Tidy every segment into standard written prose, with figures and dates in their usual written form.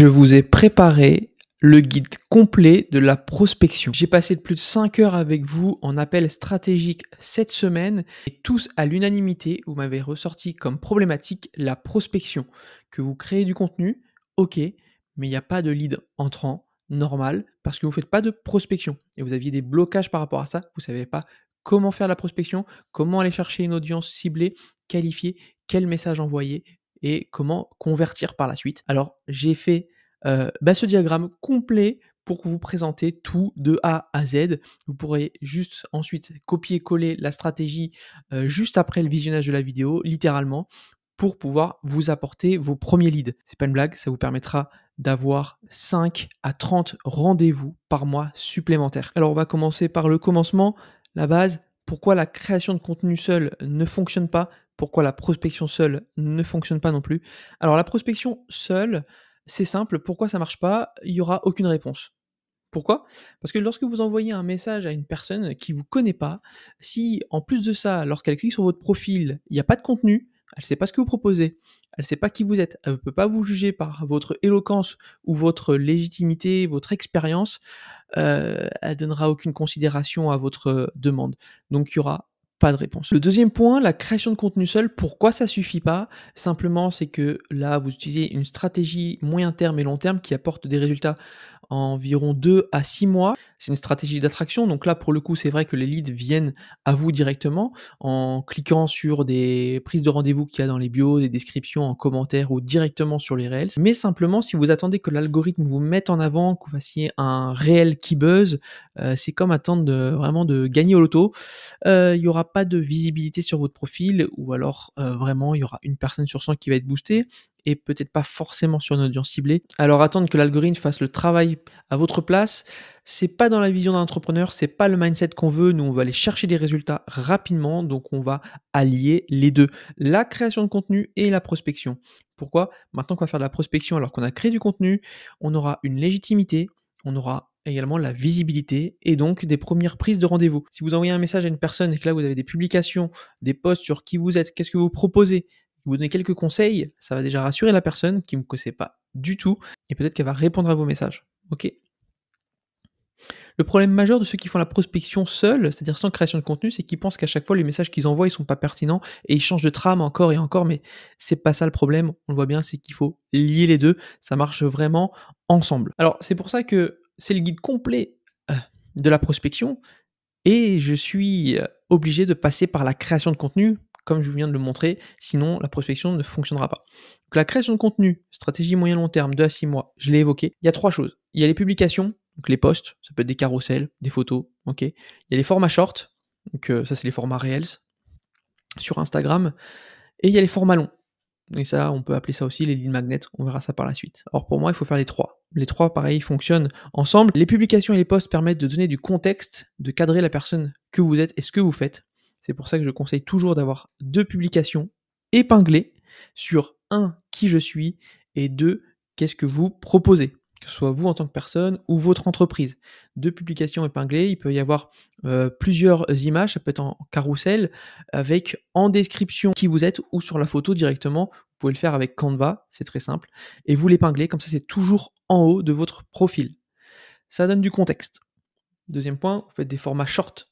Je vous ai préparé le guide complet de la prospection. J'ai passé plus de 5 heures avec vous en appel stratégique cette semaine et tous à l'unanimité, vous m'avez ressorti comme problématique la prospection. Que vous créez du contenu, ok, mais il n'y a pas de lead entrant normal parce que vous ne faites pas de prospection et vous aviez des blocages par rapport à ça. Vous ne savez pas comment faire la prospection, comment aller chercher une audience ciblée, qualifiée, quel message envoyer et comment convertir par la suite. Alors, j'ai fait ce diagramme complet pour vous présenter tout de A à Z. Vous pourrez juste ensuite copier-coller la stratégie juste après le visionnage de la vidéo, littéralement, pour pouvoir vous apporter vos premiers leads. C'est pas une blague, ça vous permettra d'avoir 5 à 30 rendez-vous par mois supplémentaires. Alors on va commencer par le commencement, la base. Pourquoi la création de contenu seule ne fonctionne pas? Pourquoi la prospection seule ne fonctionne pas non plus? Alors la prospection seule, c'est simple, pourquoi ça marche pas? Il y aura aucune réponse. Pourquoi? Parce que lorsque vous envoyez un message à une personne qui vous connaît pas, si en plus de ça, lorsqu'elle clique sur votre profil, il y a pas de contenu, elle sait pas ce que vous proposez, elle sait pas qui vous êtes, elle peut pas vous juger par votre éloquence ou votre légitimité, votre expérience, elle donnera aucune considération à votre demande. Donc il y aura pas de réponse. Le deuxième point, la création de contenu seul, pourquoi ça suffit pas? Simplement, c'est que là, vous utilisez une stratégie moyen terme et long terme qui apporte des résultats en environ 2 à 6 mois. C'est une stratégie d'attraction, donc là, pour le coup, c'est vrai que les leads viennent à vous directement en cliquant sur des prises de rendez-vous qu'il y a dans les bios, des descriptions, en commentaire ou directement sur les reels. Mais simplement, si vous attendez que l'algorithme vous mette en avant, que vous fassiez un réel qui buzz, c'est comme attendre vraiment de gagner au loto. Il y aura pas de visibilité sur votre profil ou alors, vraiment il y aura une personne sur 100 qui va être boostée et peut-être pas forcément sur une audience ciblée. Alors attendre que l'algorithme fasse le travail à votre place, c'est pas dans la vision d'un entrepreneur, c'est pas le mindset qu'on veut. Nous, on va aller chercher des résultats rapidement, donc on va allier les 2, la création de contenu et la prospection. Pourquoi? Maintenant qu'on va faire de la prospection alors qu'on a créé du contenu, on aura une légitimité, on aura également la visibilité et donc des premières prises de rendez-vous. Si vous envoyez un message à une personne et que là vous avez des publications, des posts sur qui vous êtes, qu'est-ce que vous proposez, vous donnez quelques conseils, ça va déjà rassurer la personne qui ne vous connaît pas du tout et peut-être qu'elle va répondre à vos messages. OK? Le problème majeur de ceux qui font la prospection seuls, c'est-à-dire sans création de contenu, c'est qu'ils pensent qu'à chaque fois les messages qu'ils envoient, ils sont pas pertinents et ils changent de trame encore et encore, mais c'est pas ça le problème. On le voit bien, c'est qu'il faut lier les 2, ça marche vraiment ensemble. Alors, c'est pour ça que c'est le guide complet, de la prospection et je suis, obligé de passer par la création de contenu, comme je viens de le montrer, sinon la prospection ne fonctionnera pas. Donc la création de contenu, stratégie moyen long terme, 2 à 6 mois, je l'ai évoqué. Il y a 3 choses. Il y a les publications, donc les posts, ça peut être des carousels, des photos, OK. Il y a les formats short, donc ça c'est les formats reels sur Instagram et il y a les formats longs et ça, on peut appeler ça aussi les lead magnets, on verra ça par la suite. Alors pour moi, il faut faire les 3. Les 3, pareil, fonctionnent ensemble. Les publications et les posts permettent de donner du contexte, de cadrer la personne que vous êtes et ce que vous faites. C'est pour ça que je conseille toujours d'avoir 2 publications épinglées sur 1 qui je suis et 2 qu'est-ce que vous proposez, que ce soit vous en tant que personne ou votre entreprise. 2 publications épinglées, il peut y avoir, plusieurs images, ça peut être en carrousel avec en description qui vous êtes ou sur la photo directement. Vous pouvez le faire avec Canva, c'est très simple et vous l'épinglez comme ça c'est toujours en haut de votre profil. Ça donne du contexte. Deuxième point, vous faites des formats short.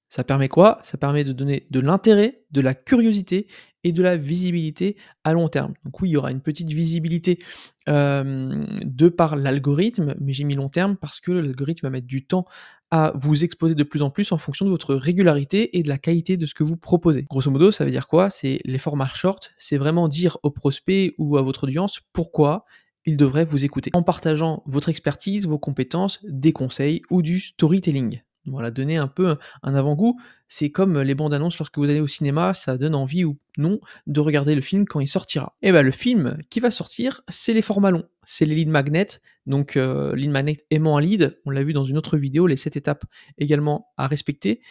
Ça permet quoi? Ça permet de donner de l'intérêt, de la curiosité et de la visibilité à long terme. Donc oui, il y aura une petite visibilité, de par l'algorithme, mais j'ai mis long terme parce que l'algorithme va mettre du temps à vous exposer de plus en plus en fonction de votre régularité et de la qualité de ce que vous proposez. Grosso modo, ça veut dire quoi? C'est les formats short, c'est vraiment dire au prospect ou à votre audience pourquoi il devrait vous écouter, en partageant votre expertise, vos compétences, des conseils ou du storytelling. Voilà, donner un peu un avant-goût. C'est comme les bandes annonces lorsque vous allez au cinéma, ça donne envie ou non de regarder le film quand il sortira. Et ben le film qui va sortir, c'est les formats longs, c'est les lead magnets. Donc lead magnet aimant un lead, on l'a vu dans une autre vidéo, les 7 étapes également à respecter.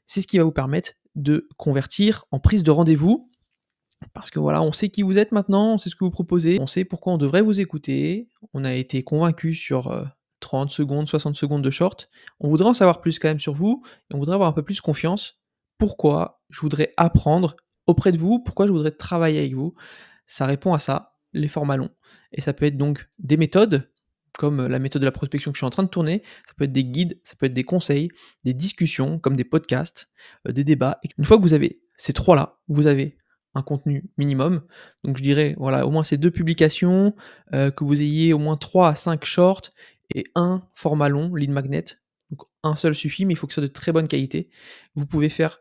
C'est ce qui va vous permettre de convertir en prise de rendez-vous. Parce que voilà, on sait qui vous êtes maintenant, on sait ce que vous proposez, on sait pourquoi on devrait vous écouter. On a été convaincus sur 30 secondes, 60 secondes de short. On voudrait en savoir plus quand même sur vous et on voudrait avoir un peu plus confiance. Pourquoi je voudrais apprendre auprès de vous? Pourquoi je voudrais travailler avec vous? Ça répond à ça. les formats longs et ça peut être donc des méthodes, comme la méthode de la prospection que je suis en train de tourner, ça peut être des guides, ça peut être des conseils, des discussions comme des podcasts, des débats et une fois que vous avez ces 3 là, vous avez un contenu minimum. Donc je dirais, voilà, au moins ces 2 publications, que vous ayez au moins 3 à 5 shorts et un format long, lead magnet. Donc un seul suffit, mais il faut que ce soit de très bonne qualité. Vous pouvez faire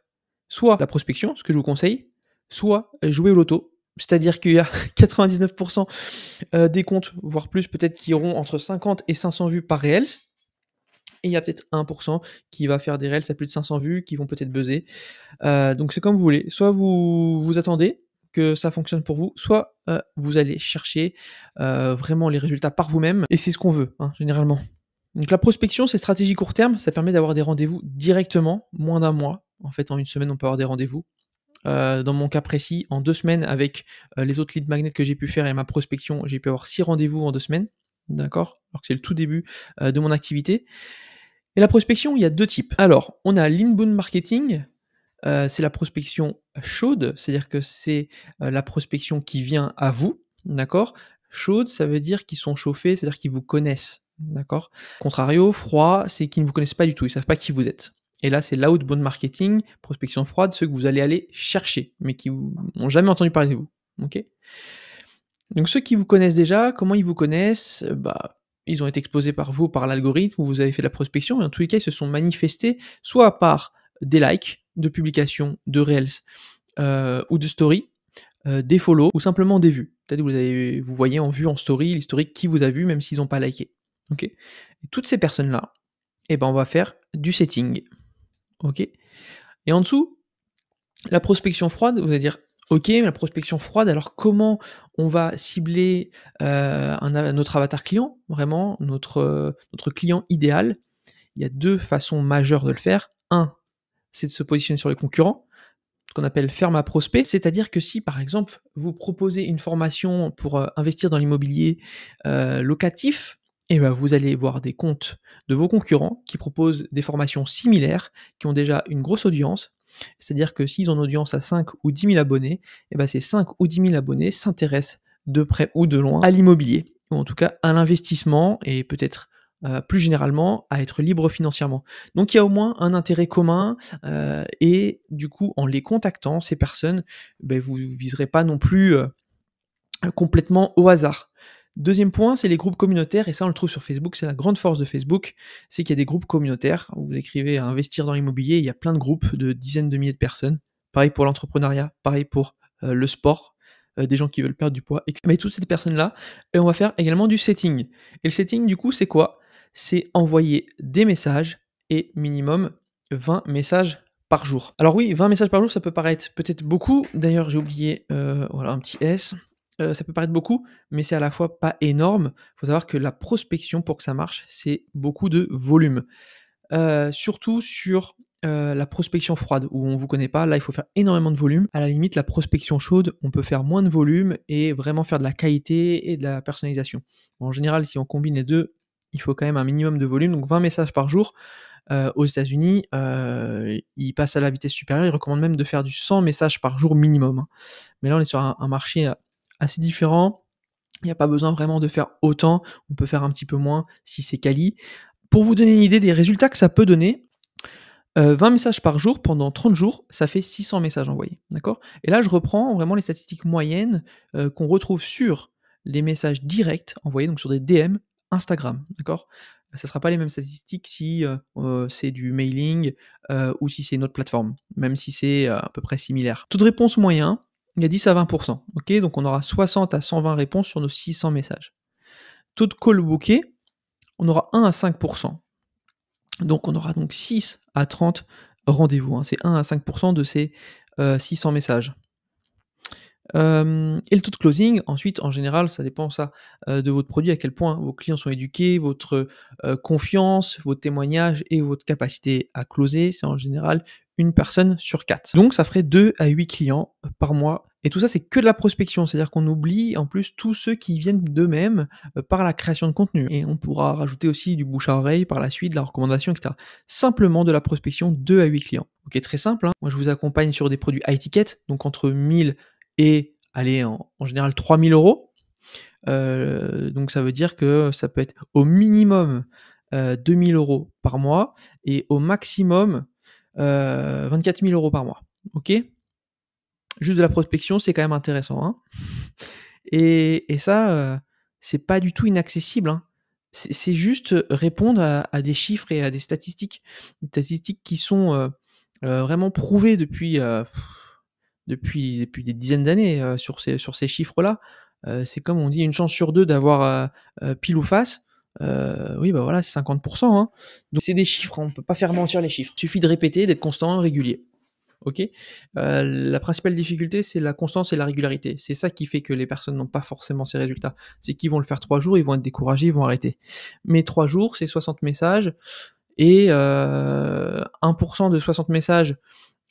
soit la prospection, ce que je vous conseille, soit jouer au loto. C'est-à-dire qu'il y a 99 des comptes, voire plus peut-être qui auront entre 50 et 500 vues par reels et il y a peut-être 1 qui va faire des reels à plus de 500 vues, qui vont peut-être buzzer. Donc c'est comme vous voulez. Soit vous attendez que ça fonctionne pour vous, soit, vous allez chercher, vraiment les résultats par vous-même et c'est ce qu'on veut, hein, généralement. Donc la prospection, c'est stratégie court terme, ça permet d'avoir des rendez-vous directement, moins d'un mois. En fait, en une semaine, on peut avoir des rendez-vous. Dans mon cas précis, en 2 semaines avec, les autres lead magnets que j'ai pu faire et ma prospection, j'ai pu avoir 6 rendez-vous en 2 semaines, d'accord? Alors que c'est le tout début, de mon activité et la prospection, il y a 2 types. Alors, on a l'inbound marketing, c'est la prospection chaude, c'est-à-dire que c'est, la prospection qui vient à vous, d'accord? Chaude, ça veut dire qu'ils sont chauffés, c'est-à-dire qu'ils vous connaissent, d'accord? Contrario, froid, c'est qu'ils ne vous connaissent pas du tout, ils savent pas qui vous êtes. Et là, c'est l'outbound marketing, prospection froide, ceux que vous allez aller chercher, mais qui n'ont jamais entendu parler de vous, OK? Donc ceux qui vous connaissent déjà, comment ils vous connaissent? Bah, ils ont été exposés par vous, par l'algorithme où vous avez fait de la prospection et en tous les cas, ils se sont manifestés soit par des likes de publications, de reels, ou de stories, des follow ou simplement des vues. Peut-être vous voyez en vue, en story, l'historique qui vous a vu même s'ils n'ont pas liké. OK? Et toutes ces personnes-là, eh ben, on va faire du setting. OK? Et en dessous, la prospection froide, vous allez dire: «OK, mais la prospection froide, alors comment on va cibler, notre avatar client, vraiment notre client idéal?» Il y a 2 façons majeures de le faire. Un, c'est de se positionner sur les concurrents, ce qu'on appelle faire ma prospect. C'est-à-dire que si, par exemple, vous proposez une formation pour, investir dans l'immobilier, locatif et ben, vous allez voir des comptes de vos concurrents qui proposent des formations similaires, qui ont déjà une grosse audience. C'est-à-dire que s'ils ont une audience à 5 ou 10 000 abonnés et ben, ces 5 ou 10 000 abonnés s'intéressent de près ou de loin à l'immobilier ou en tout cas à l'investissement et peut-être, plus généralement à être libre financièrement. Donc il y a au moins un intérêt commun, et du coup, en les contactant, ces personnes, beh, vous viserez pas non plus, complètement au hasard. Deuxième point, c'est les groupes communautaires et ça, on le trouve sur Facebook. C'est la grande force de Facebook, c'est qu'il y a des groupes communautaires où vous écrivez à investir dans l'immobilier, il y a plein de groupes de dizaines de milliers de personnes. Pareil pour l'entrepreneuriat, pareil pour, le sport, des gens qui veulent perdre du poids mais toutes ces personnes-là et on va faire également du setting et le setting, du coup, c'est quoi? C'est envoyer des messages et minimum 20 messages par jour. Alors oui, 20 messages par jour, ça peut paraître peut-être beaucoup. D'ailleurs, j'ai oublié, voilà un petit S. Ça peut paraître beaucoup, mais c'est à la fois pas énorme. Il faut savoir que la prospection, pour que ça marche, c'est beaucoup de volume. Surtout sur, la prospection froide où on vous connaît pas, là, il faut faire énormément de volume. À la limite, la prospection chaude, on peut faire moins de volume et vraiment faire de la qualité et de la personnalisation. En général, si on combine les 2, il faut quand même un minimum de volume, donc 20 messages par jour. Aux États-Unis, ils passent à la vitesse supérieure, ils recommandent même de faire du 100 messages par jour minimum, hein. Mais là, on est sur un marché, assez différent. Il n'y a pas besoin vraiment de faire autant, on peut faire un petit peu moins si c'est quali. Pour vous donner une idée des résultats que ça peut donner, 20 messages par jour pendant 30 jours, ça fait 600 messages envoyés, d'accord? Et là, je reprends vraiment les statistiques moyennes, qu'on retrouve sur les messages directs envoyés, donc sur des DM Instagram, d'accord? Ça sera pas les mêmes statistiques si, c'est du mailing, ou si c'est une autre plateforme, même si c'est, à peu près similaire. Taux de réponse moyen, il y a 10 à 20 OK? Donc on aura 60 à 120 réponses sur nos 600 messages. Taux de call booké, on aura 1 à 5. Donc on aura donc 6 à 30 rendez-vous, hein. C'est 1 à 5 de ces, 600 messages. Et le taux de closing, ensuite, en général, ça dépend ça, de votre produit, à quel point vos clients sont éduqués, votre, confiance, vos témoignages et votre capacité à closer. C'est en général 1 personne sur 4. Donc ça ferait 2 à 8 clients, par mois et tout ça, c'est que de la prospection. C'est-à-dire qu'on oublie en plus tous ceux qui viennent d'eux-mêmes, par la création de contenu et on pourra rajouter aussi du bouche à oreille par la suite, de la recommandation et cetera. Simplement de la prospection, 2 à 8 clients. OK, très simple, hein. Moi, je vous accompagne sur des produits high ticket, donc entre 1 000 et allez, en général 3 000 €. Donc ça veut dire que ça peut être au minimum, 2 000 € par mois et au maximum, 24 000 € par mois. OK? Juste de la prospection, c'est quand même intéressant, hein? Et ça, c'est pas du tout inaccessible, hein. C'est juste, répondre à des chiffres et à des statistiques qui sont, vraiment prouvées depuis des dizaines d'années, sur ces chiffres-là. C'est comme on dit, une chance sur 2 d'avoir, pile ou face. Oui, bah, voilà, c'est 50, hein. Donc c'est des chiffres, hein, on peut pas faire mentir les chiffres. Il suffit de répéter, d'être constant, régulier. OK? La principale difficulté, c'est la constance et la régularité. C'est ça qui fait que les personnes n'ont pas forcément ces résultats. C'est qu'ils vont le faire 3 jours, ils vont être découragés, ils vont arrêter. Mais 3 jours, c'est 60 messages et 1 de 60 messages,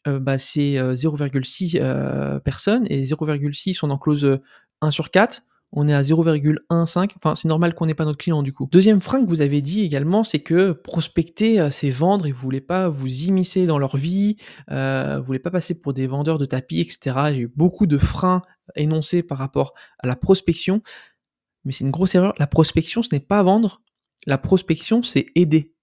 bah, c'est, 0,6, personnes et 0,6 on en close, 1 sur 4. On est à 0,15, enfin, c'est normal qu'on n'ait pas notre client, du coup. Deuxième frein que vous avez dit également, c'est que prospecter, c'est vendre et vous voulez pas vous immiscer dans leur vie, vous voulez pas passer pour des vendeurs de tapis et cetera. Il y a eu beaucoup de freins énoncés par rapport à la prospection, mais c'est une grosse erreur. La prospection, ce n'est pas vendre. La prospection, c'est aider.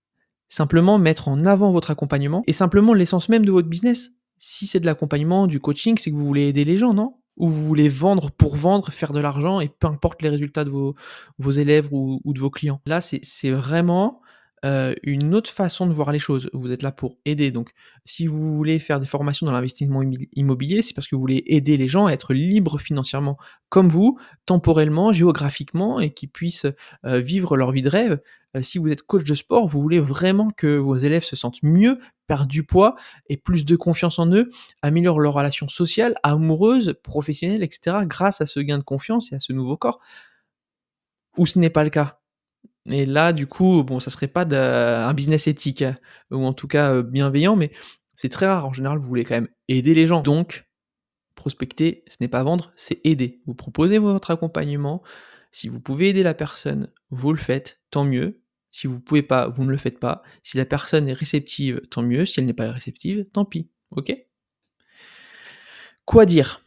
Simplement mettre en avant votre accompagnement et simplement l'essence même de votre business. Si c'est de l'accompagnement, du coaching, c'est que vous voulez aider les gens, non? Ou vous voulez vendre pour vendre, faire de l'argent et peu importe les résultats de vos élèves ou de vos clients. Là, c'est vraiment, une autre façon de voir les choses. Vous êtes là pour aider, donc si vous voulez faire des formations dans l'investissement immobilier, c'est parce que vous voulez aider les gens à être libres financièrement comme vous, temporellement, géographiquement et qu'ils puissent, vivre leur vie de rêve. Si vous êtes coach de sport, vous voulez vraiment que vos élèves se sentent mieux, perdent du poids, aient plus de confiance en eux, améliorent leurs relations sociales, amoureuses, professionnelles, et cetera, grâce à ce gain de confiance et à ce nouveau corps. Ou ce n'est pas le cas? Et là, du coup, bon, ça serait pas un business éthique, hein, ou en tout cas, bienveillant, mais c'est très rare. En général, vous voulez quand même aider les gens. Donc prospecter, ce n'est pas vendre, c'est aider. Vous proposez votre accompagnement. Si vous pouvez aider la personne, vous le faites, tant mieux. Si vous ne pouvez pas, vous ne le faites pas. Si la personne est réceptive, tant mieux. Si elle n'est pas réceptive, tant pis. OK? Quoi dire?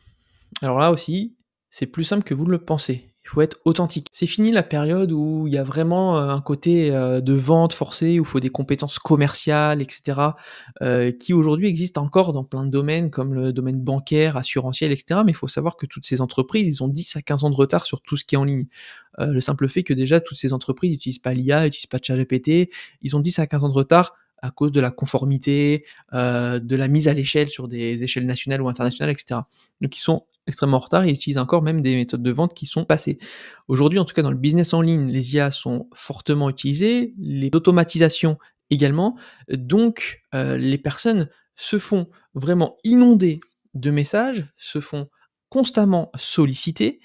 Alors là aussi, c'est plus simple que vous ne le pensez. Il faut être authentique. C'est fini la période où il y a vraiment, un côté, de vente forcée, où il faut des compétences commerciales et cetera, qui aujourd'hui existent encore dans plein de domaines comme le domaine bancaire, assurantiel et cetera. Mais il faut savoir que toutes ces entreprises, ils ont 10 à 15 ans de retard sur tout ce qui est en ligne. Le simple fait que déjà toutes ces entreprises n'utilisent pas l'IA, n'utilisent pas ChatGPT, ils ont 10 à 15 ans de retard à cause de la conformité, de la mise à l'échelle sur des échelles nationales ou internationales et cetera. Donc ils sont extrêmement en retard et ils utilisent encore même des méthodes de vente qui sont passées. Aujourd'hui, en tout cas dans le business en ligne, les IA sont fortement utilisées, les automatisations également, donc les personnes se font vraiment inonder de messages, se font constamment solliciter,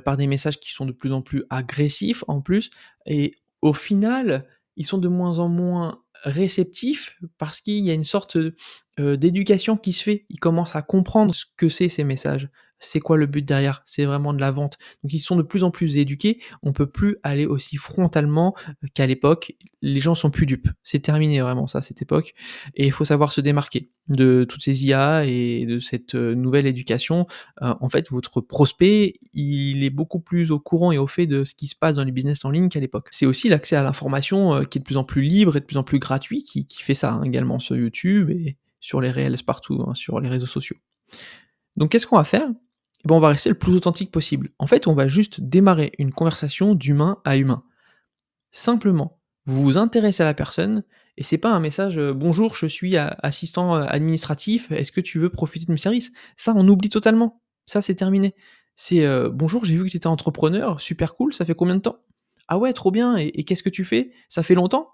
par des messages qui sont de plus en plus agressifs en plus et au final, ils sont de moins en moins réceptifs parce qu'il y a une sorte, d'éducation qui se fait. Ils commencent à comprendre ce que c'est ces messages. C'est quoi le but derrière? C'est vraiment de la vente. Donc ils sont de plus en plus éduqués. On peut plus aller aussi frontalement, qu'à l'époque. Les gens sont plus dupes. C'est terminé vraiment ça, cette époque et il faut savoir se démarquer de toutes ces IA et de cette, nouvelle éducation. En fait, votre prospect, il est beaucoup plus au courant et au fait de ce qui se passe dans les business en ligne qu'à l'époque. C'est aussi l'accès à l'information, qui est de plus en plus libre et de plus en plus gratuit qui fait ça, hein, également sur YouTube et sur les reels partout, hein, sur les réseaux sociaux. Donc qu'est-ce qu'on va faire? Eh ben, on va rester le plus authentique possible. En fait, on va juste démarrer une conversation d'humain à humain. Simplement, vous vous intéressez à la personne et c'est pas un message, «Bonjour, je suis assistant, administratif, est-ce que tu veux profiter de mes services?» Ça, on oublie totalement. Ça, c'est terminé. C'est, «Bonjour, j'ai vu que tu étais entrepreneur, super cool, ça fait combien de temps?» «Ah ouais, trop bien et qu'est-ce que tu fais? Ça fait longtemps?»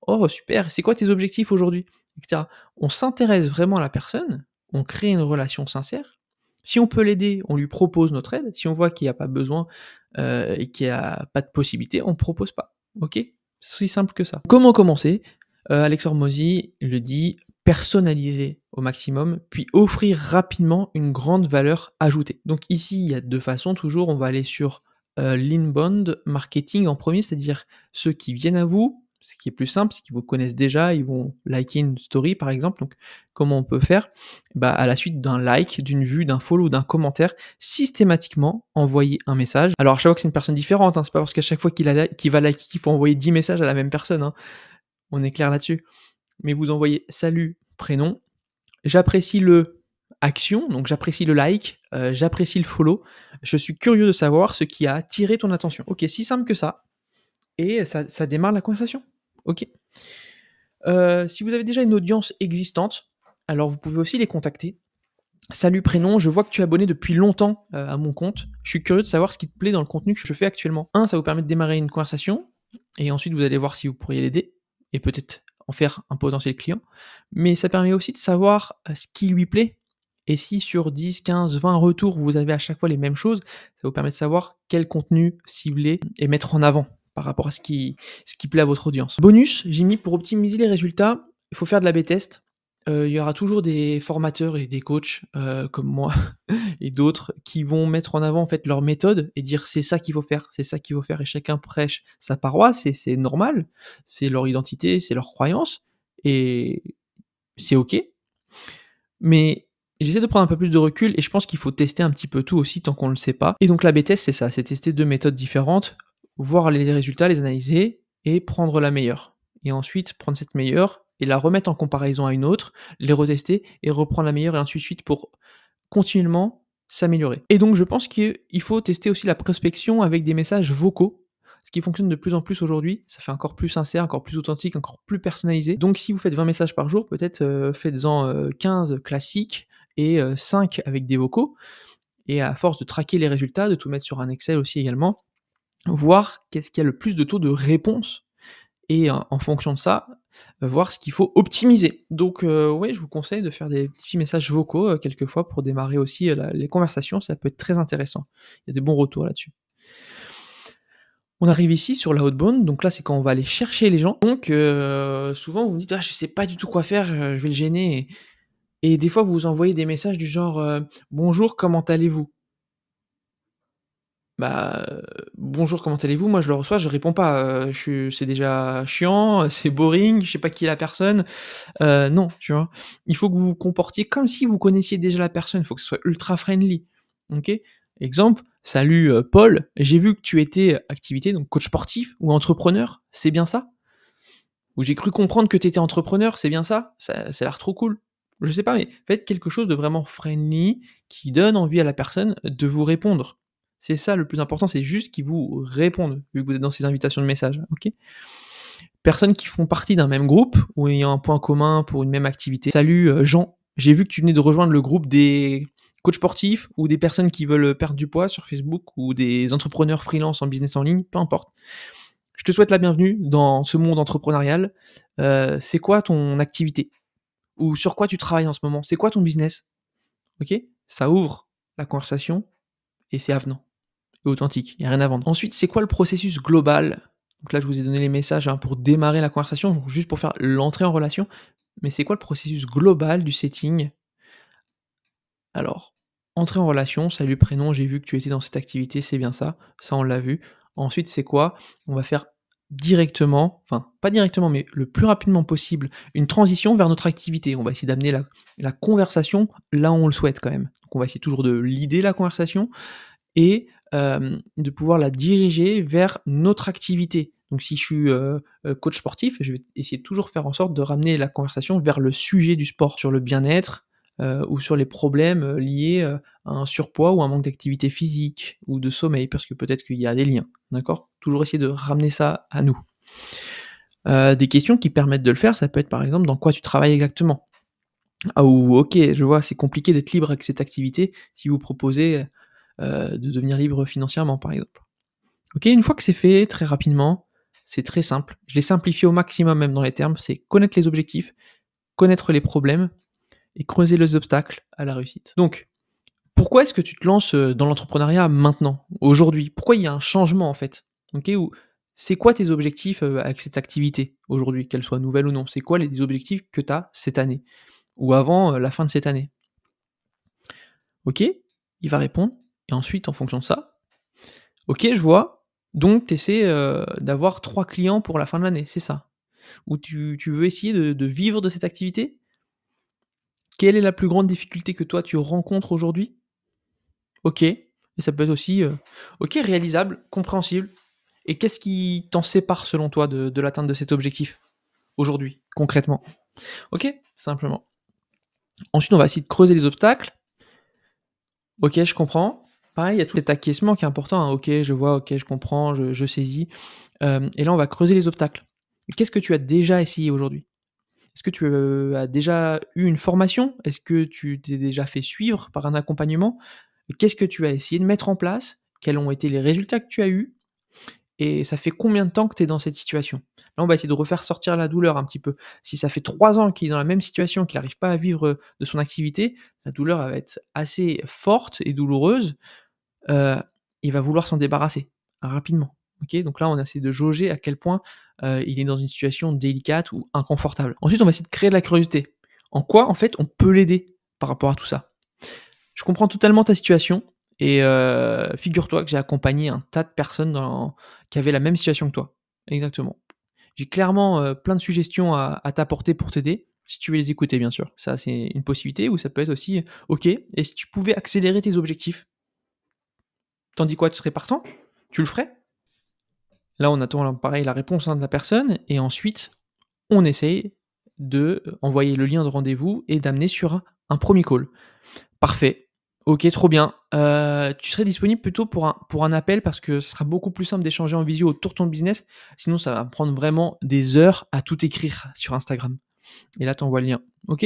«Oh super, c'est quoi tes objectifs aujourd'hui?» et cetera. On s'intéresse vraiment à la personne, on crée une relation sincère. Si on peut l'aider, on lui propose notre aide. Si on voit qu'il y a pas besoin, et qu'il y a pas de possibilité, on propose pas. OK? C'est aussi simple que ça. Comment commencer? Alex Hormozy le dit: personnaliser au maximum, puis offrir rapidement une grande valeur ajoutée. Donc ici, il y a 2 façons toujours, on va aller sur, l'inbound marketing en premier, c'est-à-dire ceux qui viennent à vous, Ce qui est plus simple, c'est qu'ils vous connaissent déjà, ils vont liker une story par exemple. Donc comment on peut faire? Bah, à la suite d'un like, d'une vue, d'un follow, d'un commentaire, systématiquement envoyer un message. Alors à chaque fois que c'est une personne différente, hein, c'est pas parce qu'à chaque fois qu'il va liker qu'il faut envoyer 10 messages à la même personne, hein. On est clair là-dessus. Mais vous envoyez salut, prénom, j'apprécie le action, donc j'apprécie le like, j'apprécie le follow. Je suis curieux de savoir ce qui a attiré ton attention. OK, si simple que ça et ça démarre la conversation. OK. Si vous avez déjà une audience existante, alors vous pouvez aussi les contacter. «Salut prénom, je vois que tu es abonné depuis longtemps, à mon compte. Je suis curieux de savoir ce qui te plaît dans le contenu que je fais actuellement». Ça vous permet de démarrer une conversation et ensuite vous allez voir si vous pourriez l'aider et peut-être en faire un potentiel client. Mais ça permet aussi de savoir, ce qui lui plaît et si sur 10, 15, 20 retours, vous avez à chaque fois les mêmes choses, ça vous permet de savoir quel contenu cibler et mettre en avant par rapport à ce qui plaît à votre audience. Bonus, j'ai mis pour optimiser les résultats, il faut faire de l'A/B test. Il y aura toujours des formateurs et des coachs, comme moi et d'autres qui vont mettre en avant, en fait, leur méthode et dire: «C'est ça qu'il faut faire, c'est ça qu'il faut faire» et chacun prêche sa paroisse et c'est normal. C'est leur identité, c'est leur croyance et c'est OK. Mais j'essaie de prendre un peu plus de recul et je pense qu'il faut tester un petit peu tout aussi tant qu'on ne le sait pas. Et donc l'A/B test, c'est ça, c'est tester 2 méthodes différentes, voir les résultats, les analyser et prendre la meilleure. Et ensuite prendre cette meilleure et la remettre en comparaison à une autre, les retester et reprendre la meilleure et ainsi de suite pour continuellement s'améliorer. Et donc je pense qu'il faut tester aussi la prospection avec des messages vocaux, ce qui fonctionne de plus en plus aujourd'hui. Ça fait encore plus sincère, encore plus authentique, encore plus personnalisé. Donc si vous faites 20 messages par jour, peut-être, faites-en, 15 classiques et 5 avec des vocaux et à force de traquer les résultats, de tout mettre sur un Excel aussi également, voir qu'est-ce qui a le plus de taux de réponse et en fonction de ça, voir ce qu'il faut optimiser. Donc ouais, je vous conseille de faire des petits messages vocaux, quelquefois pour démarrer aussi, les conversations, ça peut être très intéressant. Il y a des bons retours là-dessus. On arrive ici sur la outbound, donc là, c'est quand on va aller chercher les gens. Donc souvent vous me dites: «Ah, je sais pas du tout quoi faire, je vais le gêner» et des fois vous envoyez des messages du genre, «Bonjour, comment allez-vous?» Bah, «Bonjour, comment allez-vous?» Moi, je le reçois, je réponds pas, c'est déjà chiant, c'est boring, je sais pas qui est la personne, non, tu vois? Il faut que vous vous comportiez comme si vous connaissiez déjà la personne, il faut que ce soit ultra friendly, OK? Exemple: «Salut, Paul, j'ai vu que tu étais, activité, donc coach sportif ou entrepreneur, c'est bien ça?» Ou «J'ai cru comprendre que tu étais entrepreneur, c'est bien ça? Ça a l'air trop cool». Je sais pas, mais faites quelque chose de vraiment friendly, qui donne envie à la personne de vous répondre. C'est ça le plus important, c'est juste qu'ils vous répondent, vu que vous êtes dans ces invitations de messages, OK? Personnes qui font partie d'un même groupe ou ayant un point commun pour une même activité. «Salut, Jean, j'ai vu que tu venais de rejoindre le groupe des coachs sportifs ou des personnes qui veulent, perdre du poids sur Facebook ou des entrepreneurs freelance en business en ligne», peu importe. «Je te souhaite la bienvenue dans ce monde entrepreneurial. C'est quoi ton activité? Ou sur quoi tu travailles en ce moment? C'est quoi ton business?» OK? Ça ouvre la conversation et c'est avenant et authentique, il y a rien à vendre. Ensuite, c'est quoi le processus global? Donc là, je vous ai donné les messages, hein, pour démarrer la conversation, donc juste pour faire l'entrée en relation. Mais c'est quoi le processus global du setting? Alors, entrée en relation, salut, prénom, j'ai vu que tu étais dans cette activité, c'est bien ça. Ça, on l'a vu. Ensuite, c'est quoi? On va faire directement, enfin, pas directement, mais le plus rapidement possible, une transition vers notre activité. On va essayer d'amener la conversation là où on le souhaite quand même. Donc on va essayer toujours de leader la conversation et de pouvoir la diriger vers notre activité. Donc si je suis, coach sportif, je vais essayer de toujours faire en sorte de ramener la conversation vers le sujet du sport, sur le bien-être, ou sur les problèmes, liés, à un surpoids ou un manque d'activité physique ou de sommeil, parce que peut-être qu'il y a des liens, d'accord? Toujours essayer de ramener ça à nous. Des questions qui permettent de le faire, ça peut être par exemple: «Dans quoi tu travailles exactement?» Ah ou OK, je vois, c'est compliqué d'être libre avec cette activité, si vous proposez, de devenir libre financièrement, par exemple. OK, une fois que c'est fait, très rapidement, c'est très simple. Je l'ai simplifié au maximum même dans les termes, c'est connaître les objectifs, connaître les problèmes et creuser les obstacles à la réussite. Donc, pourquoi est-ce que tu te lances, dans l'entrepreneuriat maintenant, aujourd'hui? Pourquoi il y a un changement en fait? OK, ou c'est quoi tes objectifs, avec cette activité aujourd'hui, qu'elle soit nouvelle ou non? C'est quoi les objectifs que tu as cette année? Ou avant, la fin de cette année? OK, il va répondre et ensuite en fonction de ça: «OK, je vois, donc tu essaies, d'avoir 3 clients pour la fin de l'année, c'est ça?» Ou tu veux essayer de vivre de cette activité? Quelle est la plus grande difficulté que toi tu rencontres aujourd'hui? OK, et ça peut être aussi, OK, réalisable, compréhensible, et qu'est-ce qui t'en sépare selon toi de l'atteinte de cet objectif, aujourd'hui, concrètement? OK, simplement. Ensuite, on va essayer de creuser les obstacles. OK, je comprends. Pareil, il y a tout cet acquiescement qui est important, hein. OK, je vois, OK, je comprends, je saisis. Et là, on va creuser les obstacles. Qu'est-ce que tu as déjà essayé aujourd'hui? Est-ce que tu, as déjà eu une formation? Est-ce que tu t'es déjà fait suivre par un accompagnement? Qu'est-ce que tu as essayé de mettre en place? Quels ont été les résultats que tu as eus? Et ça fait combien de temps que tu es dans cette situation? Là, on va essayer de refaire sortir la douleur un petit peu. Si ça fait 3 ans qu'il est dans la même situation, qu'il n'arrive pas à vivre, de son activité, la douleur elle va être assez forte et douloureuse. Heu, il va vouloir s'en débarrasser rapidement. OK? Donc là, on essaie de jauger à quel point, il est dans une situation délicate ou inconfortable. Ensuite, on va essayer de créer de la curiosité. En quoi, en fait, on peut l'aider par rapport à tout ça? Je comprends totalement ta situation et figure-toi que j'ai accompagné un tas de personnes qui avaient la même situation que toi. Exactement. J'ai clairement, plein de suggestions à t'apporter pour t'aider, si tu veux les écouter bien sûr. Ça, c'est une possibilité, ou ça peut être aussi, OK, et si tu pouvais accélérer tes objectifs, tu dis quoi? Tu serais partant? Tu le ferais? Là, on attend pareil la réponse, hein, de la personne, et ensuite on essaye de, envoyer le lien de rendez-vous et d'amener sur un 1 call. Parfait. OK, trop bien. Tu serais disponible plutôt pour un appel, parce que ce sera beaucoup plus simple d'échanger en visio autour de ton business, sinon ça va me prendre vraiment des heures à tout écrire sur Instagram, et là tu envoies le lien. OK?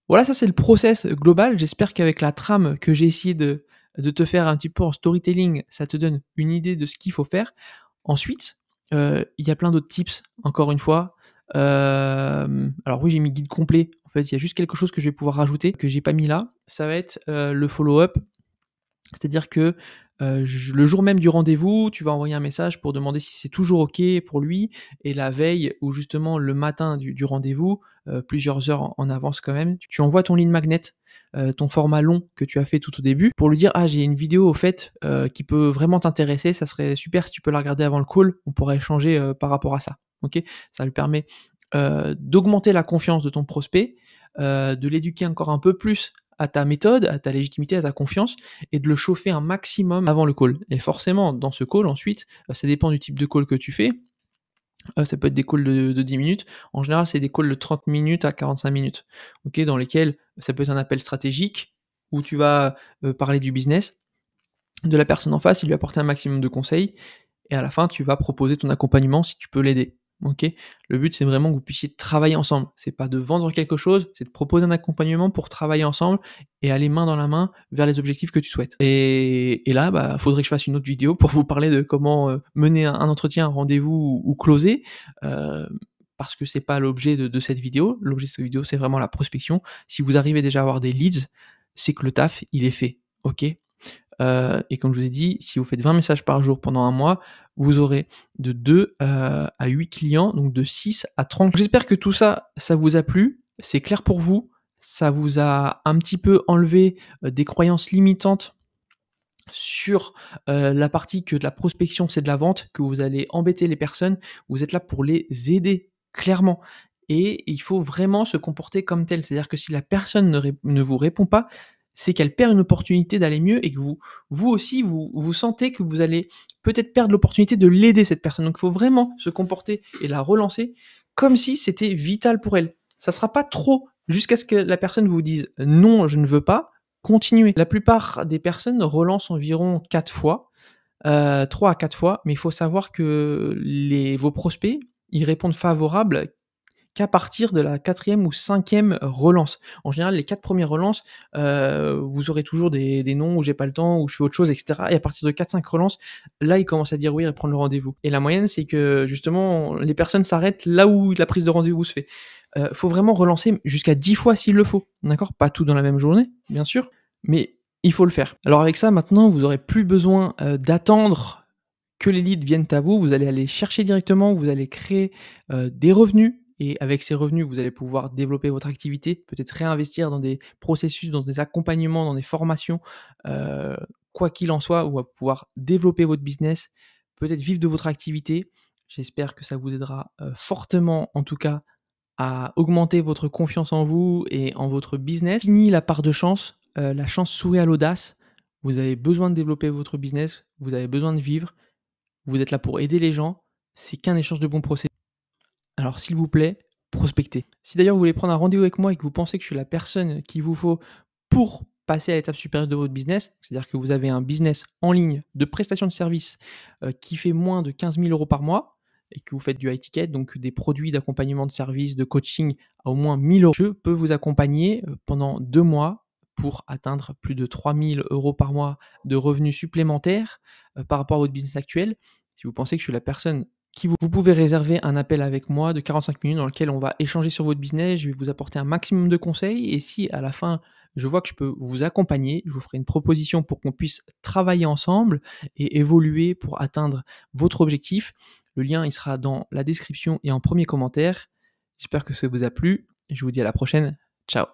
Voilà, ça c'est le process global. J'espère qu'avec la trame que j'ai essayé de te faire un petit peu en storytelling, ça te donne une idée de ce qu'il faut faire. Ensuite, il y a plein d'autres tips, encore une fois. Alors oui, j'ai mis guide complet. En fait, il y a juste quelque chose que je vais pouvoir rajouter, que j'ai pas mis là. Ça va être, le follow-up. C'est-à-dire que, le jour même du rendez-vous, tu vas envoyer un message pour demander si c'est toujours OK pour lui, et la veille ou justement le matin du rendez-vous, plusieurs heures en avance quand même, tu envoies ton lead magnet, ton format long que tu as fait tout au début, pour lui dire: «Ah, j'ai une vidéo au fait, qui peut vraiment t'intéresser, ça serait super si tu peux la regarder avant le call, on pourra échanger, par rapport à ça». OK? Ça lui permet, d'augmenter la confiance de ton prospect, de l'éduquer encore un peu plus à ta méthode, à ta légitimité, à ta confiance, et de le chauffer un maximum avant le call. Et forcément, dans ce call ensuite, ça dépend du type de call que tu fais, ça peut être des calls de 10 minutes. En général, c'est des calls de 30 minutes à 45 minutes, OK? Dans lesquels ça peut être un appel stratégique où tu vas, parler du business de la personne en face et lui apporter un maximum de conseils, et à la fin, tu vas proposer ton accompagnement si tu peux l'aider. OK? Le but, c'est vraiment que vous puissiez travailler ensemble. C'est pas de vendre quelque chose, c'est de proposer un accompagnement pour travailler ensemble et aller main dans la main vers les objectifs que tu souhaites. Et là, bah, faudrait que je fasse une autre vidéo pour vous parler de comment, mener un entretien, un rendez-vous ou closer, heu, parce que c'est pas l'objet de cette vidéo. L'objet de cette vidéo, c'est vraiment la prospection. Si vous arrivez déjà à avoir des leads, c'est que le taf, il est fait. OK? Et comme je vous ai dit, si vous faites 20 messages par jour pendant un mois, vous aurez de 2 à 8 clients, donc de 6 à 30. J'espère que tout ça, ça vous a plu, c'est clair pour vous, ça vous a un petit peu enlevé, des croyances limitantes sur, la partie que de la prospection, c'est de la vente, que vous allez embêter les personnes. Vous êtes là pour les aider, clairement, et il faut vraiment se comporter comme tel. C'est-à-dire que si la personne ne vous répond pas, c'est qu'elle perd une opportunité d'aller mieux, et que vous aussi, vous sentez que vous allez peut-être perdre l'opportunité de l'aider, cette personne. Donc il faut vraiment se comporter et la relancer comme si c'était vital pour elle. Ça sera pas trop jusqu'à ce que la personne vous dise: «Non, je ne veux pas», continuez. La plupart des personnes relancent environ 4 fois, 3 à 4 fois, mais il faut savoir que vos prospects, ils répondent favorables qu'à partir de la 4e ou 5e relance. En général, les 4 premières relances, vous aurez toujours des «non» ou «j'ai pas le temps» ou «je fais autre chose», et cetera, et à partir de 4-5 relances, là, ils commencent à dire oui et à prendre le rendez-vous, et la moyenne, c'est que justement, les personnes s'arrêtent là où la prise de rendez-vous se fait. Faut vraiment relancer jusqu'à 10 fois s'il le faut, d'accord? Pas tout dans la même journée, bien sûr, mais il faut le faire. Alors avec ça, maintenant, vous aurez plus besoin, d'attendre que les leads viennent à vous. Vous allez aller chercher directement, vous allez créer, des revenus, et avec ces revenus, vous allez pouvoir développer votre activité, peut-être réinvestir dans des processus, dans des accompagnements, dans des formations, quoi qu'il en soit, ou à pouvoir développer votre business, peut-être vivre de votre activité, J'espère que ça vous aidera, fortement en tout cas à augmenter votre confiance en vous et en votre business. Fini la part de chance, la chance sourit à l'audace. Vous avez besoin de développer votre business, vous avez besoin de vivre, vous êtes là pour aider les gens, c'est qu'un échange de bons procédés. Alors s'il vous plaît, prospectez. Si d'ailleurs vous voulez prendre un rendez-vous avec moi et que vous pensez que je suis la personne qu'il vous faut pour passer à l'étape supérieure de votre business, c'est-à-dire que vous avez un business en ligne de prestation de services, qui fait moins de 15 000 € par mois et que vous faites du high ticket, donc des produits d'accompagnement de services, de coaching à au moins 1 000 €, je peux vous accompagner, pendant 2 mois pour atteindre plus de 3 000 € par mois de revenus supplémentaires, par rapport à votre business actuel. Si vous pensez que je suis la personne vous pouvez réserver un appel avec moi de 45 minutes dans lequel on va échanger sur votre business. Je vais vous apporter un maximum de conseils et si à la fin, je vois que je peux vous accompagner, je vous ferai une proposition pour qu'on puisse travailler ensemble et évoluer pour atteindre votre objectif. Le lien, il sera dans la description et en premier commentaire. J'espère que ça vous a plu et je vous dis à la prochaine. Ciao.